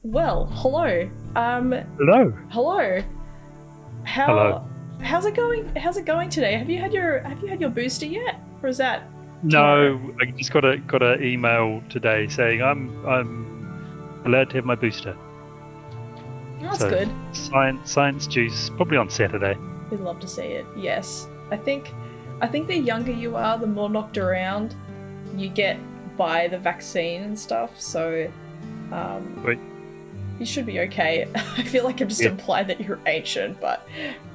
Well, hello. Hello. Hello. Hello. How's it going? How's it going today? Have you had your booster yet? Or is that tomorrow? No, I just got a email today saying I'm allowed to have my booster. That's So good. science juice probably on Saturday. We'd love to see it. Yes. I think the younger you are, the more knocked around you get by the vaccine and stuff. So Wait. you should be okay. I feel like I've just Yeah. implied that you're ancient, but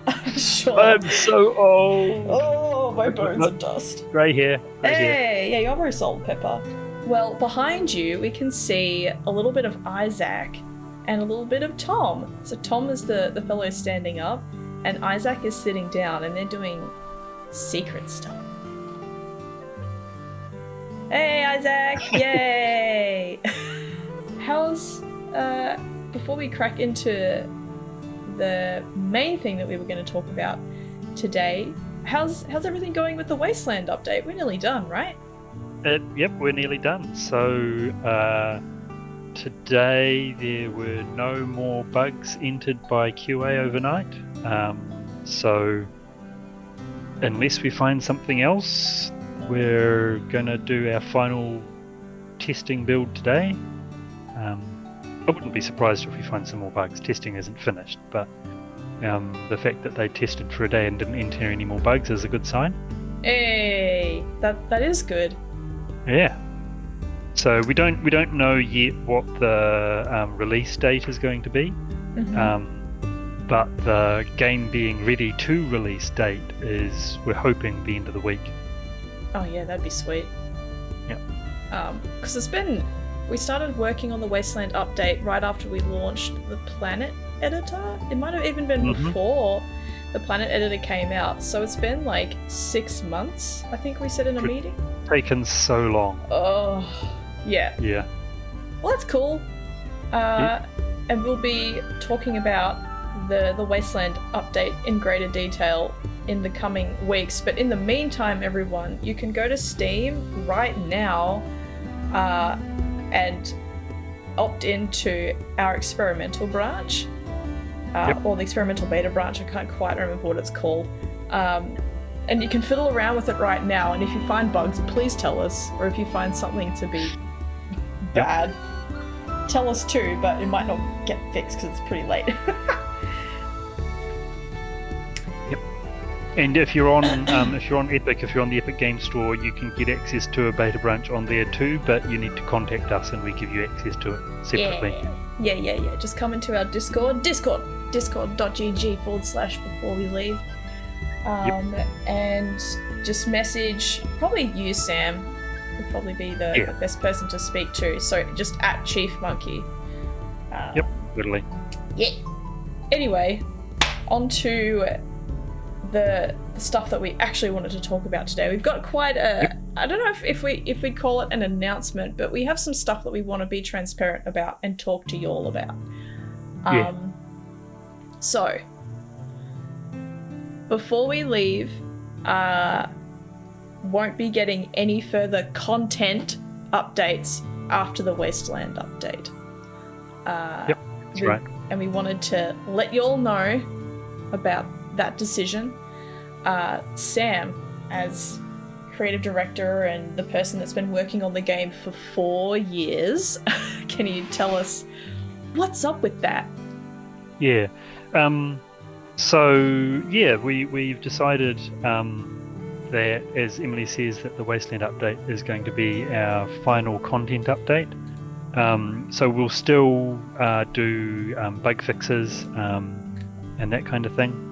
I'm sure. I'm so old. Oh, my bones are dust. Grey hair. Hey, yeah, you're very salt and pepper. Well, behind you, we can see a little bit of Isaac and a little bit of Tom. So Tom is the fellow standing up, and Isaac is sitting down, and they're doing secret stuff. Hey, Isaac! Yay! How's before we crack into the main thing that we were going to talk about today, how's everything going with the Wasteland update? We're nearly done, right? Yep, we're nearly done. So today there were no more bugs entered by QA overnight. So unless we find something else, we're gonna do our final testing build today. I wouldn't be surprised if we find some more bugs. Testing isn't finished, but the fact that they tested for a day and didn't enter any more bugs is a good sign. Hey, that is good. Yeah. So we don't know yet what the release date is going to be, but the game being ready to release date is, we're hoping, the end of the week. Oh yeah, that'd be sweet. Yeah. Because we started working on the Wasteland update right after we launched the Planet Editor. It might have even been before the Planet Editor came out. So it's been like 6 months, I think we said in a meeting. Taken so long. Oh, yeah. Yeah. Well, that's cool. And we'll be talking about the Wasteland update in greater detail in the coming weeks. But in the meantime, everyone, you can go to Steam right now and opt into our experimental branch, or the experimental beta branch. I can't quite remember what it's called. And you can fiddle around with it right now, and if you find bugs, please tell us, or if you find something to be bad, tell us too, but it might not get fixed because it's pretty late. And if you're on Epic, if you're on the Epic Game Store, you can get access to a beta branch on there too, but you need to contact us and we give you access to it separately. Yeah. Just come into our Discord, discord.gg/before we leave. And just message, probably you, Sam, would probably be the best person to speak to. So just at Chief Monkey. Literally. Yeah. Anyway, on to the stuff that we actually wanted to talk about today. We've got quite a, I don't know if we call it an announcement, but we have some stuff that we want to be transparent about and talk to you all about. So, before we leave, won't be getting any further content updates after the Wasteland update. That's right. And we wanted to let you all know about that decision. Sam, as creative director and the person that's been working on the game for 4 years, can you tell us what's up with that? Yeah. We've decided that, as Emily says, that the Wasteland update is going to be our final content update. So we'll still do bug fixes and that kind of thing.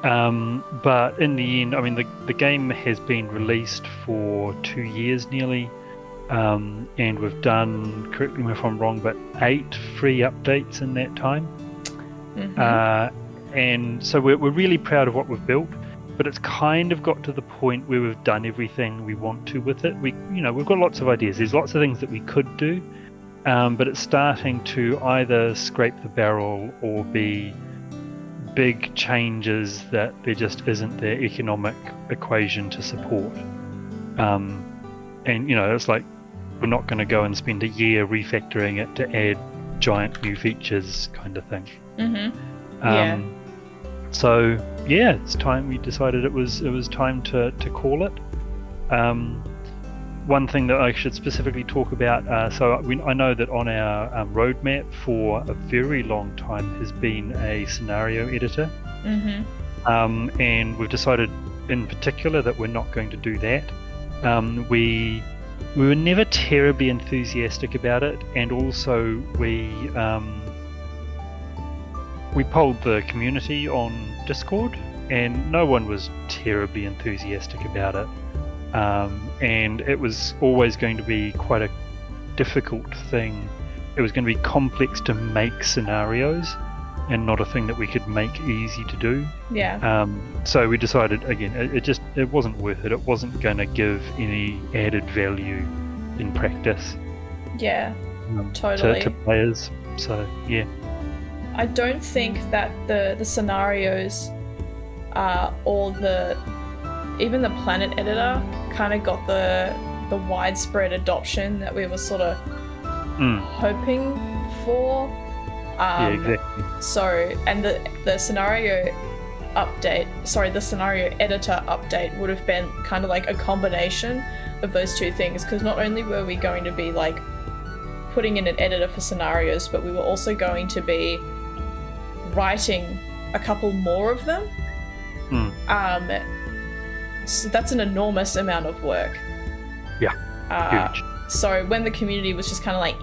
But in the end, I mean, the game has been released for 2 years nearly, and we've done, correct me if I'm wrong, but 8 free updates in that time. And so we're really proud of what we've built, but it's kind of got to the point where we've done everything we want to with it. We've got lots of ideas. There's lots of things that we could do, but it's starting to either scrape the barrel or be big changes that there just isn't the economic equation to support. And it's like, we're not going to go and spend a year refactoring it to add giant new features kind of thing. Yeah. So yeah, it's time. We decided it was time to call it. One thing that I should specifically talk about. I know that on our roadmap for a very long time has been a scenario editor, and we've decided in particular that we're not going to do that. We were never terribly enthusiastic about it, and also we polled the community on Discord, and no one was terribly enthusiastic about it. And it was always going to be quite a difficult thing. It was going to be complex to make scenarios, and not a thing that we could make easy to do. Yeah. So we decided again, it wasn't worth it. It wasn't going to give any added value in practice. Yeah. Totally. To players. So yeah. I don't think that the scenarios, or even the planet editor, kind of got the widespread adoption that we were sort of hoping for. Yeah, exactly. So, and the scenario the scenario editor update would have been kind of like a combination of those two things, because not only were we going to be like putting in an editor for scenarios, but we were also going to be writing a couple more of them. So that's an enormous amount of work. Yeah, huge. So when the community was just kind of like,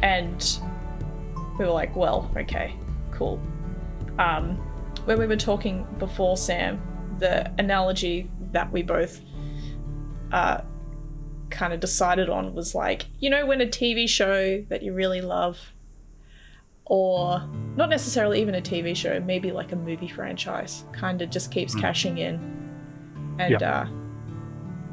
and we were like, well, okay, cool. When we were talking before, Sam, the analogy that we both kind of decided on was like, when a TV show that you really love, or not necessarily even a TV show, maybe like a movie franchise, kind of just keeps cashing in and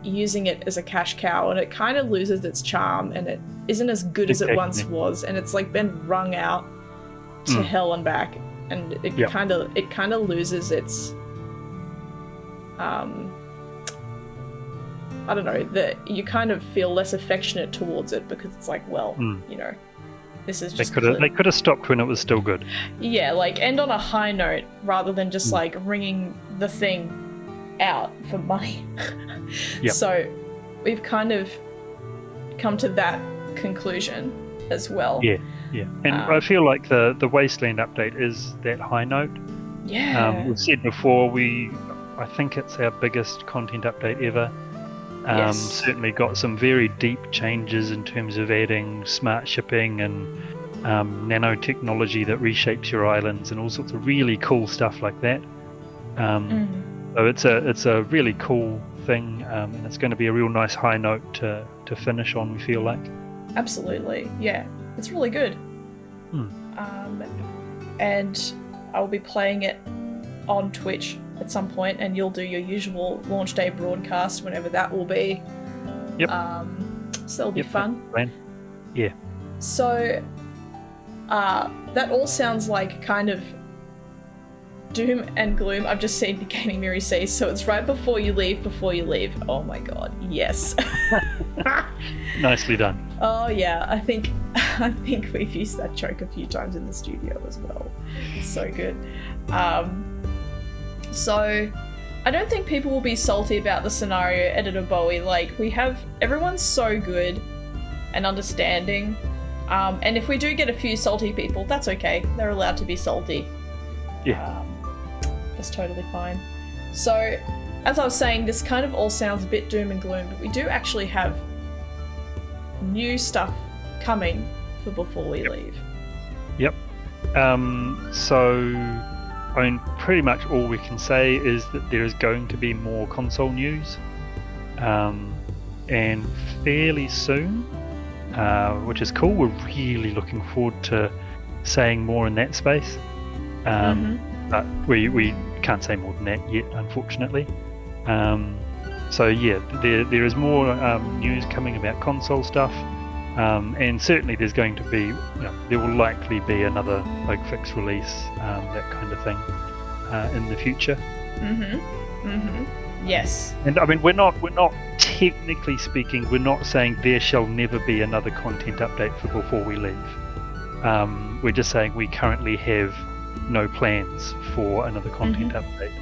using it as a cash cow, and it kind of loses its charm, and it isn't as good as it once was, and it's like been wrung out to hell and back, and it kind of loses its I don't know, that you kind of feel less affectionate towards it, because it's like, well, this is just they could have stopped when it was still good. Yeah, like end on a high note rather than just like wringing the thing out for money. So we've kind of come to that conclusion as well. Yeah. And I feel like the Wasteland update is that high note. Yeah. We've said before, I think it's our biggest content update ever. Certainly got some very deep changes in terms of adding smart shipping and nanotechnology that reshapes your islands and all sorts of really cool stuff like that. So it's a really cool thing, and it's going to be a real nice high note to finish on, we feel like. Absolutely, yeah. It's really good. And I'll be playing it on Twitch at some point, and you'll do your usual launch day broadcast whenever that will be. So that'll be fun. Yeah. So that all sounds like kind of doom and gloom. I've just seen Gaming Miri say, so it's right before you leave. Oh my god, yes. Nicely done. Oh yeah, I think we've used that joke a few times in the studio as well. So good. So I don't think people will be salty about the scenario editor, Bowie. Like, everyone's so good and understanding. And if we do get a few salty people, that's okay. They're allowed to be salty. Yeah. That's totally fine. So, as I was saying, this kind of all sounds a bit doom and gloom, but we do actually have new stuff coming for before we leave. Yep. So, I mean, pretty much all we can say is that there is going to be more console news, and fairly soon, which is cool. We're really looking forward to saying more in that space. But we can't say more than that yet, unfortunately. So yeah, there is more news coming about console stuff, and certainly there's going to be, there will likely be another bug fix release, that kind of thing, in the future. Yes. And I mean, we're not technically speaking, we're not saying there shall never be another content update for before we leave. We're just saying we currently have no plans for another content update.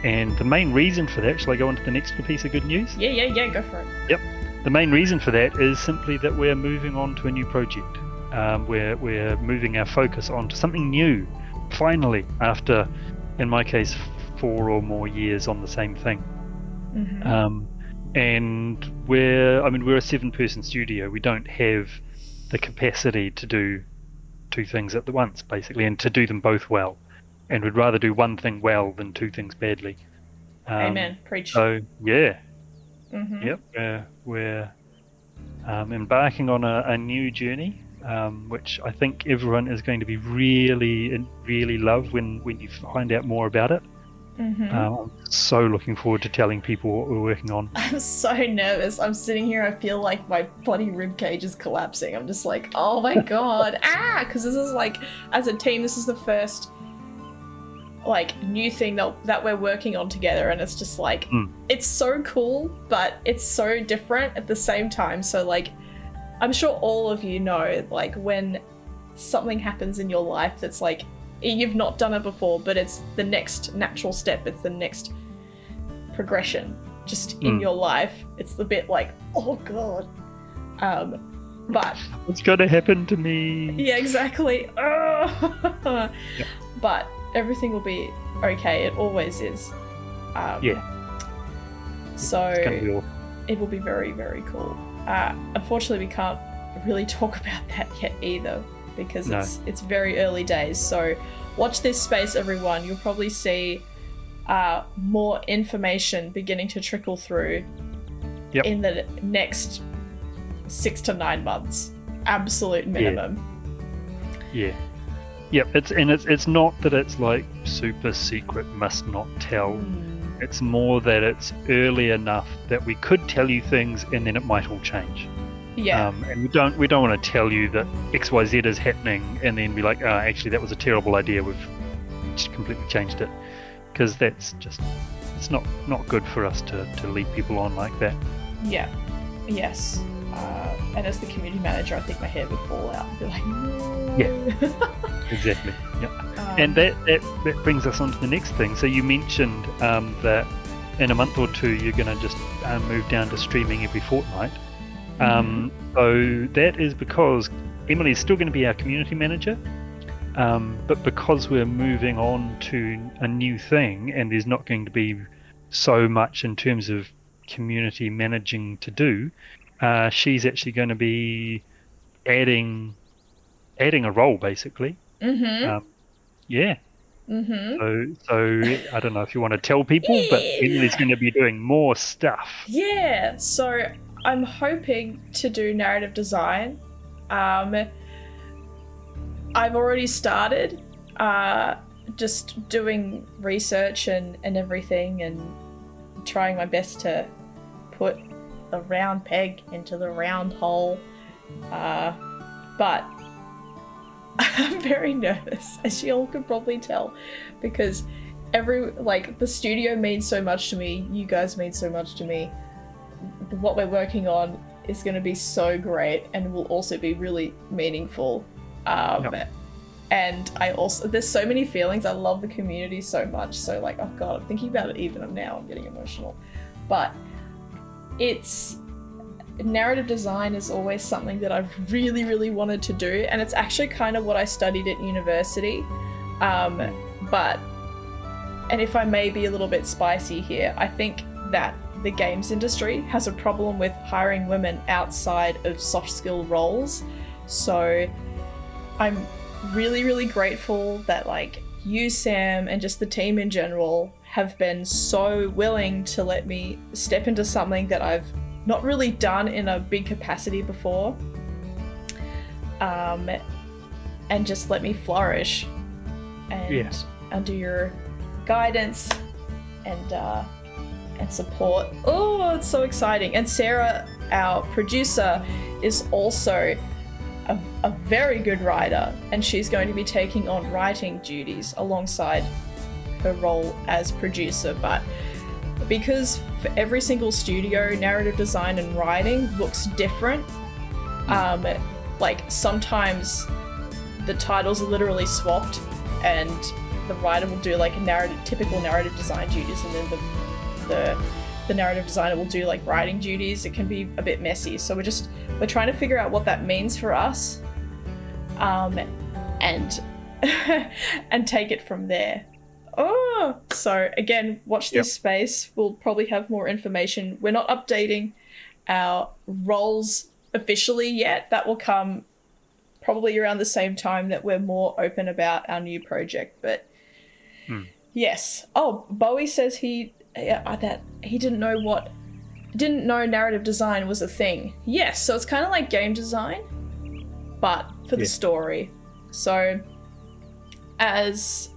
And the main reason for that, shall I go on to the next piece of good news? Yeah, go for it. Yep. The main reason for that is simply that we're moving on to a new project. We're moving our focus on to something new, finally, after, in my case, 4 or more years on the same thing. And we're a 7-person studio. We don't have the capacity to do 2 things at once, basically, and to do them both well. And we'd rather do one thing well than 2 things badly. Amen. Preach. So yeah. Yep. We're embarking on a new journey, which I think everyone is going to be really love when you find out more about it. I'm so looking forward to telling people what we're working on. I'm so nervous. I'm sitting here, I feel like my bloody rib cage is collapsing. I'm just like, oh my god, because this is like, as a team, this is the first like new thing that we're working on together, and it's just like it's so cool, but it's so different at the same time. So like, I'm sure all of you know, like, when something happens in your life that's like you've not done it before, but it's the next natural step, it's the next progression just in your life. It's the bit like, oh god, but what's gonna happen to me? Yeah, exactly. But everything will be okay. It always is. So it's gonna be awesome. It will be very, very cool. Unfortunately, we can't really talk about that yet either, because it's very early days. So watch this space, everyone. You'll probably see more information beginning to trickle through in the next 6 to 9 months, absolute minimum. Yep, it's not that it's like super secret, must not tell. It's more that it's early enough that we could tell you things and then it might all change. And we don't want to tell you that XYZ is happening and then be like, actually that was a terrible idea, we've just completely changed it, because that's just, it's not good for us to lead people on like that. Yes. And as the community manager, I think my hair would fall out and be like, no. Yeah, exactly. Yep. And that brings us on to the next thing. So you mentioned that in a month or 2 you're going to just move down to streaming every fortnight. So that is because Emily is still going to be our community manager, but because we're moving on to a new thing and there's not going to be so much in terms of community managing to do, she's actually going to be adding a role, basically. So I don't know if you want to tell people, but Emily's going to be doing more stuff. So I'm hoping to do narrative design. I've already started just doing research and everything, and trying my best to put the round peg into the round hole, but I'm very nervous, as you all could probably tell, because the studio means so much to me, you guys mean so much to me. What we're working on is going to be so great and will also be really meaningful. And there's so many feelings. I love the community so much, so like, oh god, I'm thinking about it even now, I'm getting emotional. But narrative design is always something that I've really wanted to do, and it's actually kind of what I studied at university. And if I may be a little bit spicy here, I think that the games industry has a problem with hiring women outside of soft skill roles. So I'm really grateful that like you, Sam, and just the team in general have been so willing to let me step into something that I've not really done in a big capacity before, and just let me flourish, and under your guidance and support. Oh, it's so exciting. And Sarah, our producer, is also a very good writer, and she's going to be taking on writing duties alongside her role as producer, but because for every single studio, narrative design and writing looks different, like sometimes the titles are literally swapped and the writer will do like typical narrative design duties, and then the narrative designer will do like writing duties. It can be a bit messy, so we're trying to figure out what that means for us, and and take it from there. Oh, so again, watch this space. We'll probably have more information. We're not updating our roles officially yet. That will come probably around the same time that we're more open about our new project. But yes. Oh, Bowie says that he didn't know narrative design was a thing. Yes, so it's kind of like game design, but for the story. So as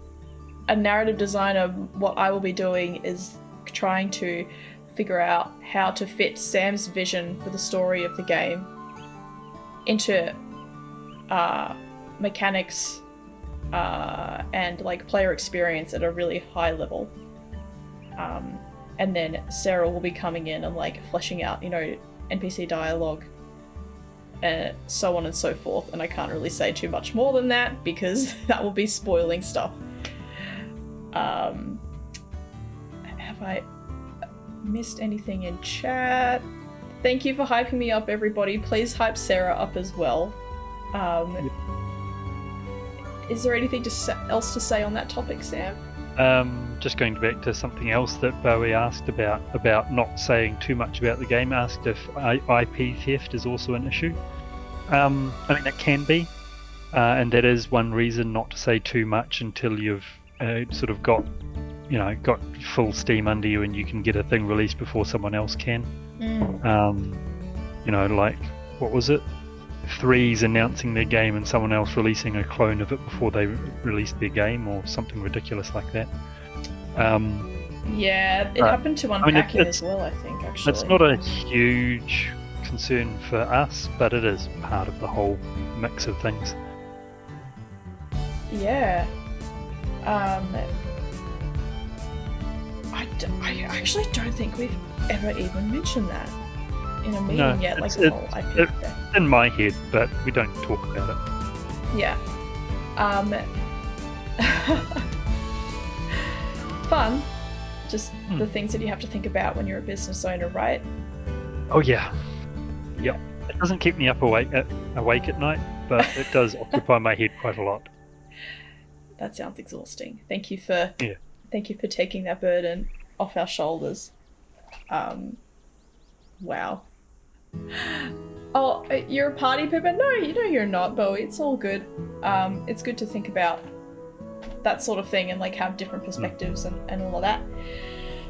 a narrative designer, what I will be doing is trying to figure out how to fit Sam's vision for the story of the game into mechanics and like player experience at a really high level. And then Sarah will be coming in and like fleshing out, NPC dialogue, so on and so forth. And I can't really say too much more than that because that will be spoiling stuff. Have I missed anything in chat? Thank you for hyping me up, everybody. Please hype Sarah up as well. Is there anything else to say on that topic, Sam? Just going back to something else that Bowie asked about not saying too much about the game, asked if IP theft is also an issue. I mean, it can be, and that is one reason not to say too much until you've sort of got full steam under you and you can get a thing released before someone else can. Like, what was it? Three's announcing their game and someone else releasing a clone of it before they released their game, or something ridiculous like that. It happened to Unpacking as well, I think, actually. It's not a huge concern for us, but it is part of the whole mix of things. Yeah. I actually don't think we've ever even mentioned that in a meeting yet, like the whole IP theft. It's in my head, but we don't talk about it. Yeah. Fun. Just the things that you have to think about when you're a business owner, right? Oh yeah. Yep. It doesn't keep me awake at night, but it does occupy my head quite a lot. That sounds exhausting. Thank you for taking that burden off our shoulders. Wow. Oh, you're a party pooper? No, you're not, Bowie. It's all good. It's good to think about that sort of thing and like have different perspectives and all of that.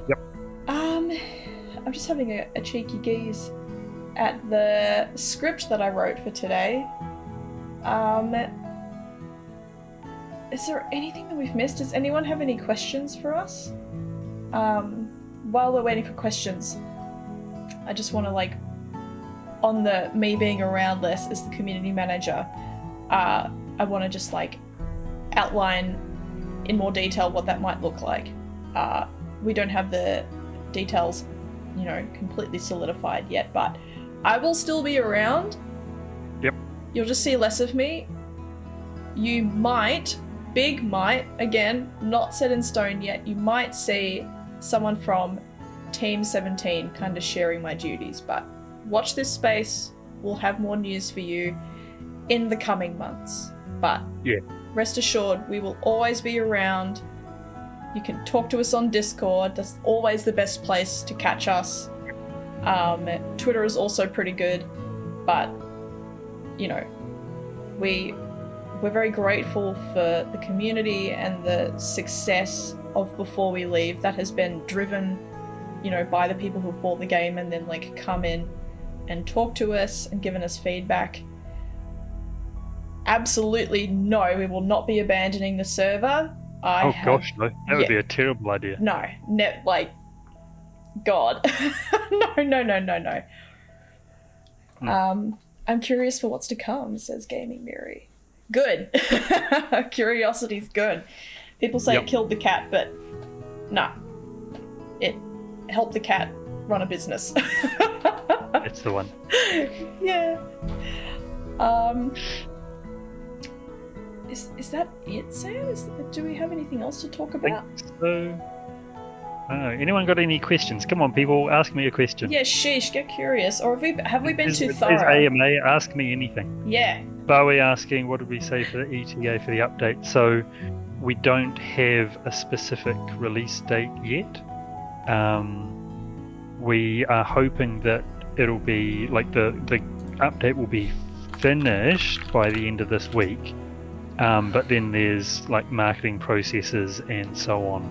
Yep. I'm just having a cheeky gaze at the script that I wrote for today. Is there anything that we've missed? Does anyone have any questions for us? While we're waiting for questions, I just want to on the me being around less as the community manager, I want to just outline in more detail what that might look like. We don't have the details, completely solidified yet, but I will still be around. Yep. You'll just see less of me. You might, again, not set in stone yet, you might see someone from Team 17 kind of sharing my duties, but watch this space. We'll have more news for you in the coming months. But rest assured, we will always be around. You can talk to us on Discord. That's always the best place to catch us. Twitter is also pretty good, but we're very grateful for the community and the success of Before We Leave that has been driven, by the people who've bought the game and then come in and talk to us and given us feedback. Absolutely no, we will not be abandoning the server. Gosh, no. That would be a terrible idea. No, God. No. I'm curious for what's to come, says Gaming Mary. Good. Curiosity's good. People say it killed the cat, but Nah. It helped the cat run a business. That's the one. Yeah. Is that it, Sam? Do we have anything else to talk about? So, I don't know. Anyone got any questions? Come on, people, ask me a question. Yeah, sheesh, get curious. Or have we been too There's thorough? AMA, ask me anything. Yeah. Bowie asking, what did we say for the ETA for the update? So, we don't have a specific release date yet. We are hoping that it'll be like the update will be finished by the end of this week. But then there's like marketing processes and so on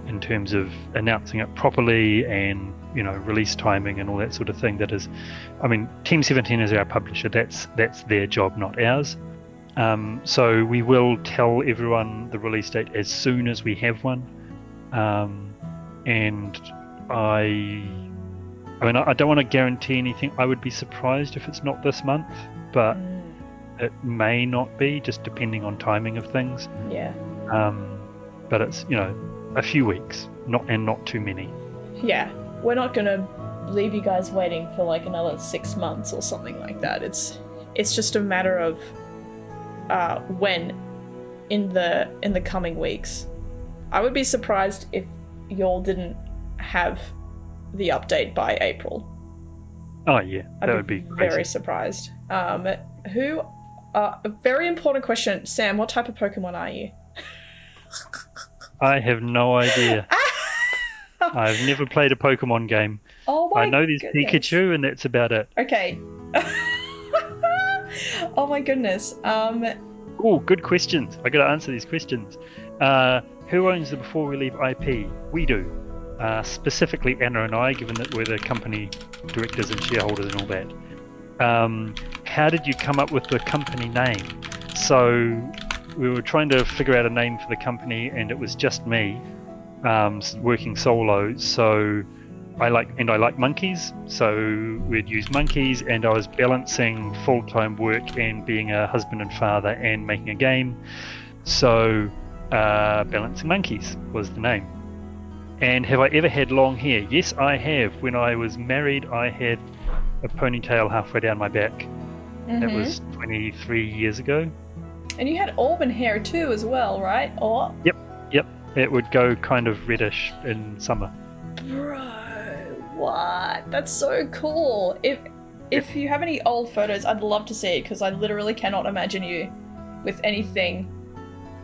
in terms of announcing it properly and, you know, release timing and all that sort of thing. That is, I mean, Team 17 is our publisher. That's their job, not ours. So we will tell everyone the release date as soon as we have one. And I mean, I don't want to guarantee anything. I would be surprised if it's not this month, but it may not be, just depending on timing of things. Yeah. But it's, you know, a few weeks, not too many. Yeah. We're not gonna leave you guys waiting for like another 6 months or something like that. It's just a matter of when in the coming weeks. I would be surprised if y'all didn't have the update by April. Oh yeah, that would be crazy. Very surprised. A very important question, Sam. What type of Pokemon are you? I have no idea. I've never played a Pokemon game. Oh my! I know there's goodness. Pikachu, and that's about it. Okay. Oh my goodness. Oh, good questions. I got to answer these questions. Who owns the Before We Leave IP? We do. Specifically Anna and I, given that we're the company directors and shareholders and all that. How did you come up with the company name? So we were trying to figure out a name for the company, and it was just me working solo. So I like monkeys, so we'd use monkeys, and I was balancing full-time work and being a husband and father and making a game. So Balancing Monkeys was the name. And have I ever had long hair? Yes, I have. When I was married, I had a ponytail halfway down my back. Mm-hmm. That was 23 years ago. And you had auburn hair too, as well, right? Or Yep. It would go kind of reddish in summer. bro, what? That's so cool. If you have any old photos, I'd love to see it, because I literally cannot imagine you with anything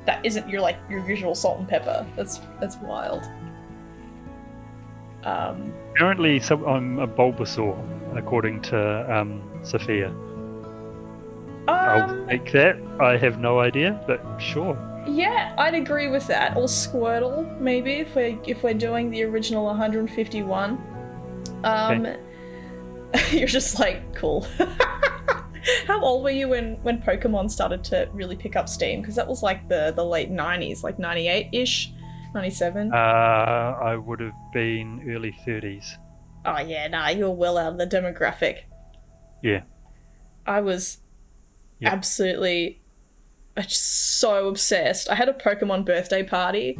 that isn't your usual salt and pepper. That's wild. Apparently, I'm a Bulbasaur, according to Sophia. I'll take that. I have no idea, but sure. Yeah, I'd agree with that. Or Squirtle, maybe, if we're doing the original 151. Okay. You're just like, cool. How old were you when Pokemon started to really pick up steam? Because that was like the late 90s, like 98-ish, 97. I would have been early 30s. Oh yeah, nah, you were well out of the demographic. Yeah. I was absolutely so obsessed. I had a Pokemon birthday party,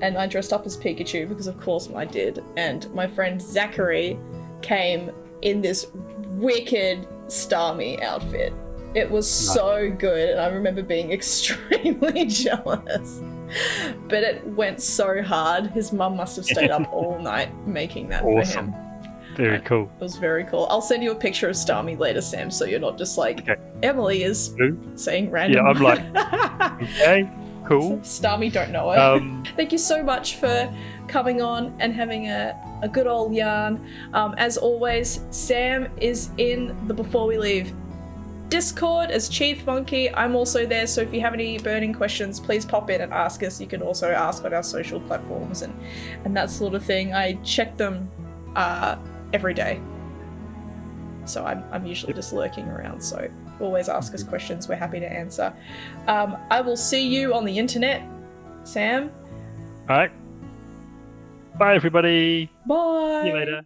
and I dressed up as Pikachu, because of course I did. And my friend Zachary came in this wicked Starmie outfit. It was so good, and I remember being extremely jealous. But it went so hard. His mum must have stayed up all night making that for him. Very cool. It was very cool. I'll send you a picture of Starmie later, Sam, so you're not just like, Emily is saying random. Yeah, I'm like, okay, cool. Starmie don't know it. Thank you so much for coming on and having a good old yarn. As always, Sam is in the Before We Leave Discord as Chief Monkey. I'm also there, so if you have any burning questions, please pop in and ask us. You can also ask on our social platforms and that sort of thing. I check them every day, so I'm usually just lurking around, so always ask us questions. We're happy to answer. I will see you on the internet, Sam. All right. Bye, everybody. Bye. See you later.